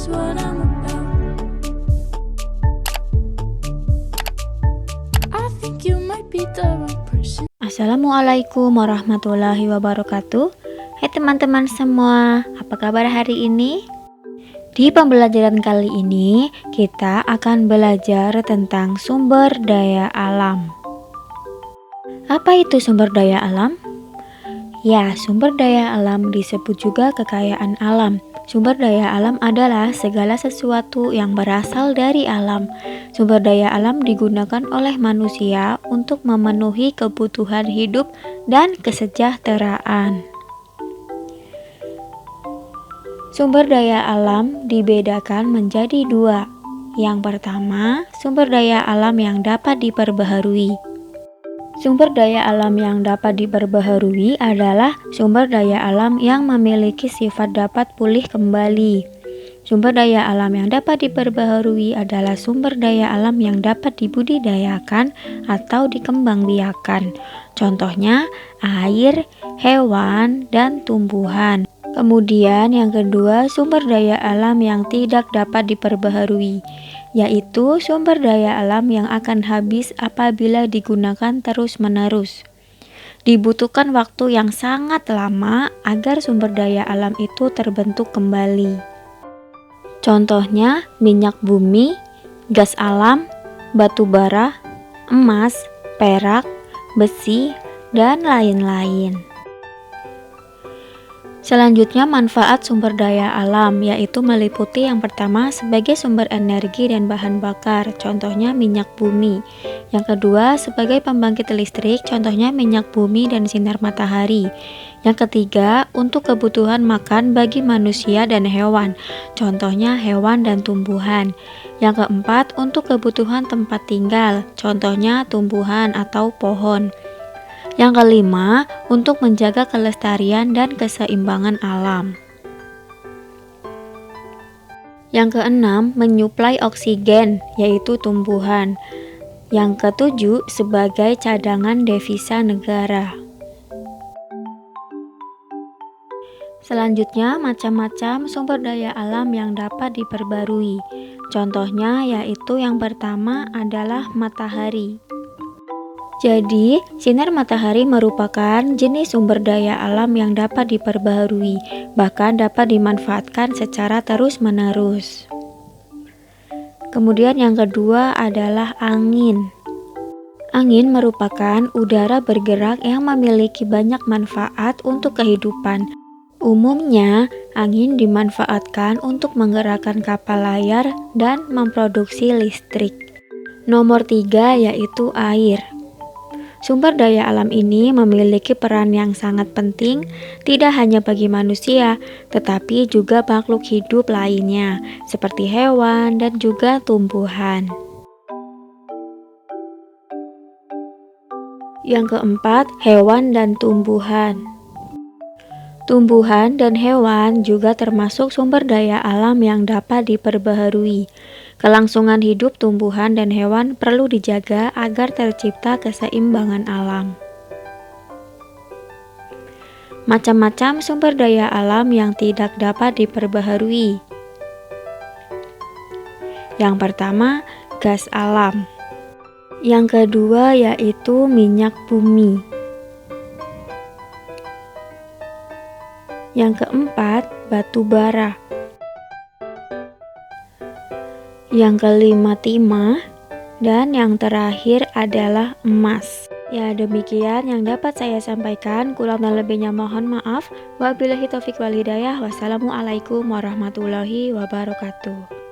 is what I'm about. I think you might be the right person. Assalamualaikum warahmatullahi wabarakatuh. Hai teman-teman semua, apa kabar hari ini? Di pembelajaran kali ini, kita akan belajar tentang sumber daya alam. Apa itu sumber daya alam? Ya, sumber daya alam disebut juga kekayaan alam. Sumber daya alam adalah segala sesuatu yang berasal dari alam. Sumber daya alam digunakan oleh manusia untuk memenuhi kebutuhan hidup dan kesejahteraan. Sumber daya alam dibedakan menjadi dua. Yang pertama, sumber daya alam yang dapat diperbaharui. Sumber daya alam yang dapat diperbaharui adalah sumber daya alam yang memiliki sifat dapat pulih kembali. Sumber daya alam yang dapat diperbaharui adalah sumber daya alam yang dapat dibudidayakan atau dikembangbiakan. Contohnya, air, hewan, dan tumbuhan. Kemudian yang kedua, sumber daya alam yang tidak dapat diperbaharui, yaitu sumber daya alam yang akan habis apabila digunakan terus-menerus. Dibutuhkan waktu yang sangat lama agar sumber daya alam itu terbentuk kembali. Contohnya, minyak bumi, gas alam, batu bara, emas, perak, besi, dan lain-lain. Selanjutnya, manfaat sumber daya alam, yaitu meliputi yang pertama sebagai sumber energi dan bahan bakar, contohnya minyak bumi. Yang kedua, sebagai pembangkit listrik, contohnya minyak bumi dan sinar matahari. Yang ketiga, untuk kebutuhan makan bagi manusia dan hewan, contohnya hewan dan tumbuhan. Yang keempat, untuk kebutuhan tempat tinggal, contohnya tumbuhan atau pohon. Yang kelima, untuk menjaga kelestarian dan keseimbangan alam. Yang keenam, menyuplai oksigen, yaitu tumbuhan. Yang ketujuh, sebagai cadangan devisa negara. Selanjutnya, macam-macam sumber daya alam yang dapat diperbarui. Contohnya yaitu yang pertama adalah matahari. Jadi, sinar matahari merupakan jenis sumber daya alam yang dapat diperbaharui, bahkan dapat dimanfaatkan secara terus-menerus. Kemudian yang kedua adalah angin. Angin merupakan udara bergerak yang memiliki banyak manfaat untuk kehidupan. Umumnya, angin dimanfaatkan untuk menggerakkan kapal layar dan memproduksi listrik. Nomor 3 yaitu air. Sumber daya alam ini memiliki peran yang sangat penting, tidak hanya bagi manusia, tetapi juga makhluk hidup lainnya, seperti hewan dan juga tumbuhan. Yang keempat, hewan dan tumbuhan. Tumbuhan dan hewan juga termasuk sumber daya alam yang dapat diperbaharui. Kelangsungan hidup tumbuhan dan hewan perlu dijaga agar tercipta keseimbangan alam. Macam-macam sumber daya alam yang tidak dapat diperbaharui. Yang pertama, gas alam. Yang kedua yaitu minyak bumi. Yang keempat, batu bara. Yang kelima, timah. Dan yang terakhir adalah emas. Ya, demikian yang dapat saya sampaikan. Kurang dan lebihnya mohon maaf. Wabillahi taufiq wal hidayah. Wassalamualaikum warahmatullahi wabarakatuh.